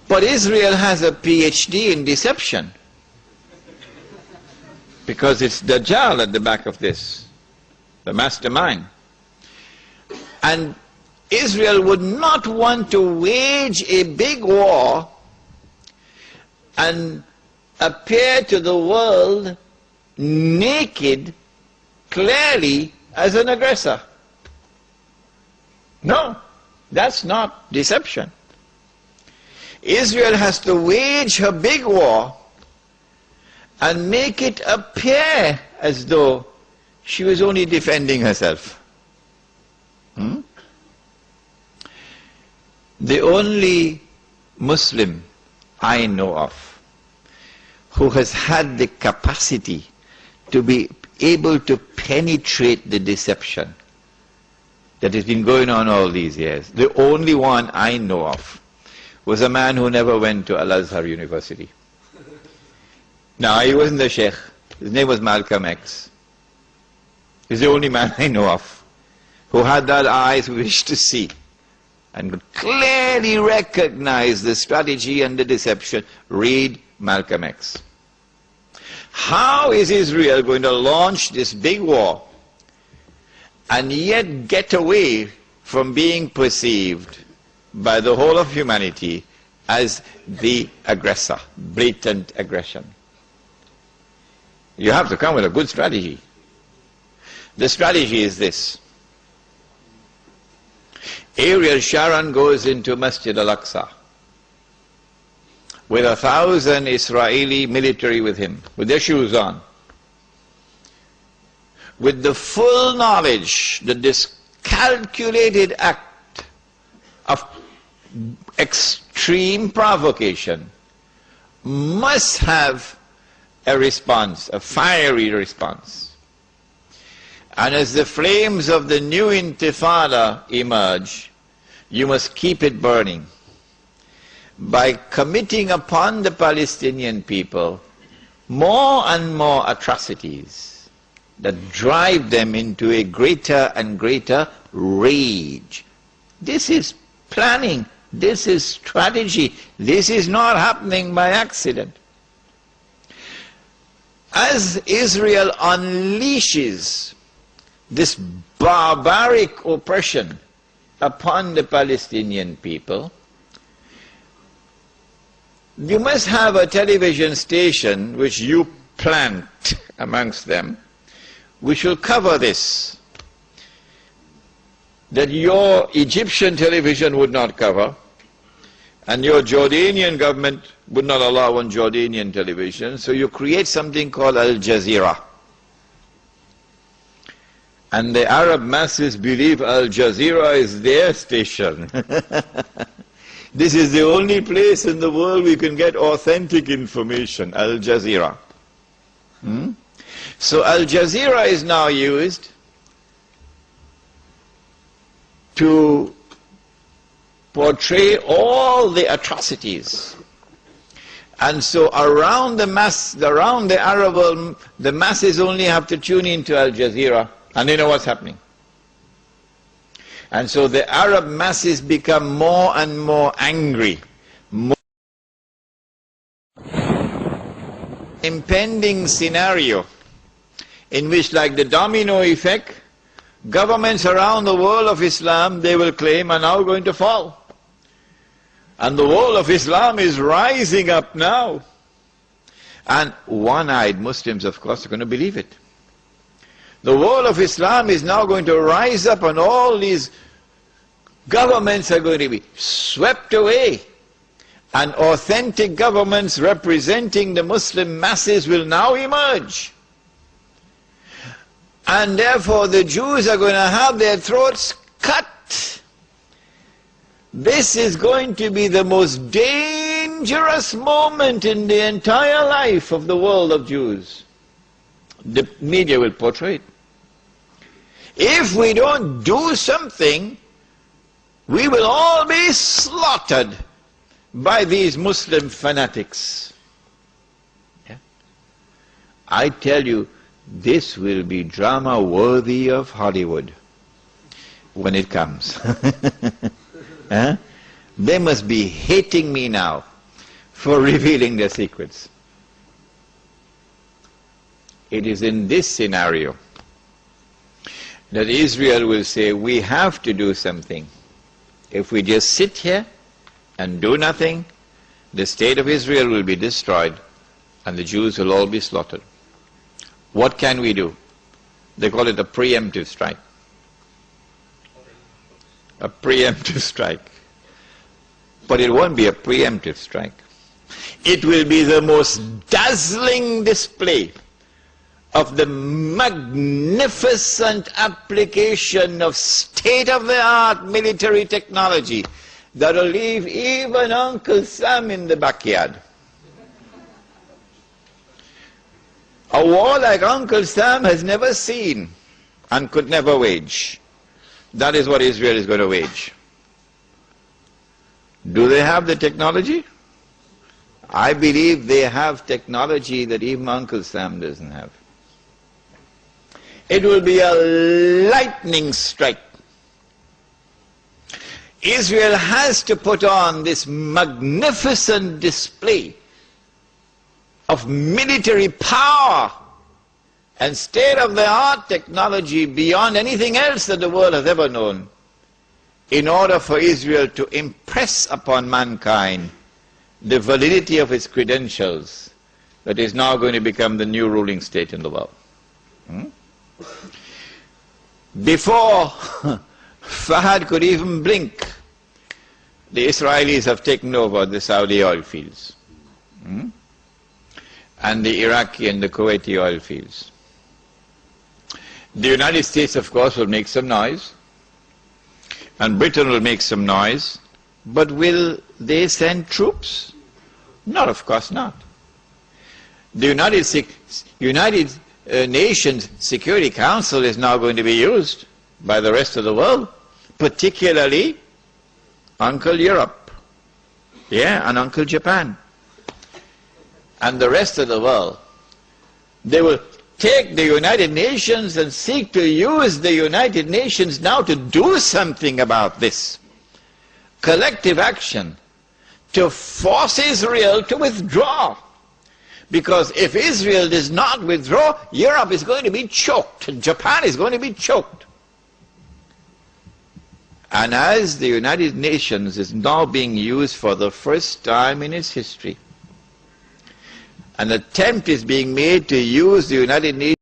But Israel has a PhD in deception. Because it's Dajjal at the back of this, the mastermind. And Israel would not want to wage a big war and appear to the world naked, clearly, as an aggressor. No, that's not deception. Israel has to wage her big war and make it appear as though she was only defending herself. The only Muslim I know of who has had the capacity to be able to penetrate the deception that has been going on all these years, the only one I know of, was a man who never went to Al-Azhar University. Now, he wasn't the Sheikh. His name was Malcolm X. He's the only man I know of who had that eyes wish to see and could clearly recognize the strategy and the deception. Read Malcolm X. How is Israel going to launch this big war and yet get away from being perceived by the whole of humanity as the aggressor, blatant aggression? You have to come with a good strategy. The strategy is this. Ariel Sharon goes into Masjid al-Aqsa with 1,000 Israeli military with him, with their shoes on, with the full knowledge that this calculated act of extreme provocation must have a response, a fiery response. And as the flames of the new intifada emerge, you must keep it burning by committing upon the Palestinian people more and more atrocities that drive them into a greater and greater rage. This is planning, this is strategy, this is not happening by accident. As Israel unleashes this barbaric oppression upon the Palestinian people, you must have a television station which you plant amongst them, which will cover this, that your Egyptian television would not cover, and your Jordanian government would not allow on Jordanian television, so you create something called Al Jazeera. And the Arab masses believe Al Jazeera is their station. This is the only place in the world we can get authentic information, Al Jazeera. So Al Jazeera is now used to portray all the atrocities. And so around the Arab world, the masses only have to tune into Al Jazeera and they know what's happening. And so the Arab masses become more and more angry. Impending scenario in which, like the domino effect, governments around the world of Islam, they will claim, are now going to fall. And the world of Islam is rising up now. And one-eyed Muslims, of course, are going to believe it. The world of Islam is now going to rise up and all these governments are going to be swept away. And authentic governments representing the Muslim masses will now emerge. And therefore the Jews are going to have their throats cut. This is going to be the most dangerous moment in the entire life of the world of Jews. The media will portray it. If we don't do something, we will all be slaughtered by these Muslim fanatics. Yeah? I tell you, this will be drama worthy of Hollywood when it comes. They must be hating me now for revealing their secrets. It is in this scenario that Israel will say, we have to do something. If we just sit here and do nothing, the state of Israel will be destroyed and the Jews will all be slaughtered. What can we do? They call it a preemptive strike. A preemptive strike. But it won't be a preemptive strike. It will be the most dazzling display of the magnificent application of state-of-the-art military technology that will leave even Uncle Sam in the backyard. A war like Uncle Sam has never seen and could never wage. That is what Israel is going to wage. Do they have the technology? I believe they have technology that even Uncle Sam doesn't have. It will be a lightning strike. Israel has to put on this magnificent display of military power and state-of-the-art technology beyond anything else that the world has ever known, in order for Israel to impress upon mankind the validity of its credentials that is now going to become the new ruling state in the world. Before Fahad could even blink, the Israelis have taken over the Saudi oil fields and the Iraqi and the Kuwaiti oil fields. The United States, of course, will make some noise, and Britain will make some noise, but will they send troops? No, of course not. The United Nations Security Council is now going to be used by the rest of the world, particularly Uncle Europe, and Uncle Japan, and the rest of the world. They will take the United Nations and seek to use the United Nations now to do something about this. Collective action to force Israel to withdraw. Because if Israel does not withdraw, Europe is going to be choked, and Japan is going to be choked. And as the United Nations is now being used for the first time in its history, an attempt is being made to use the United Nations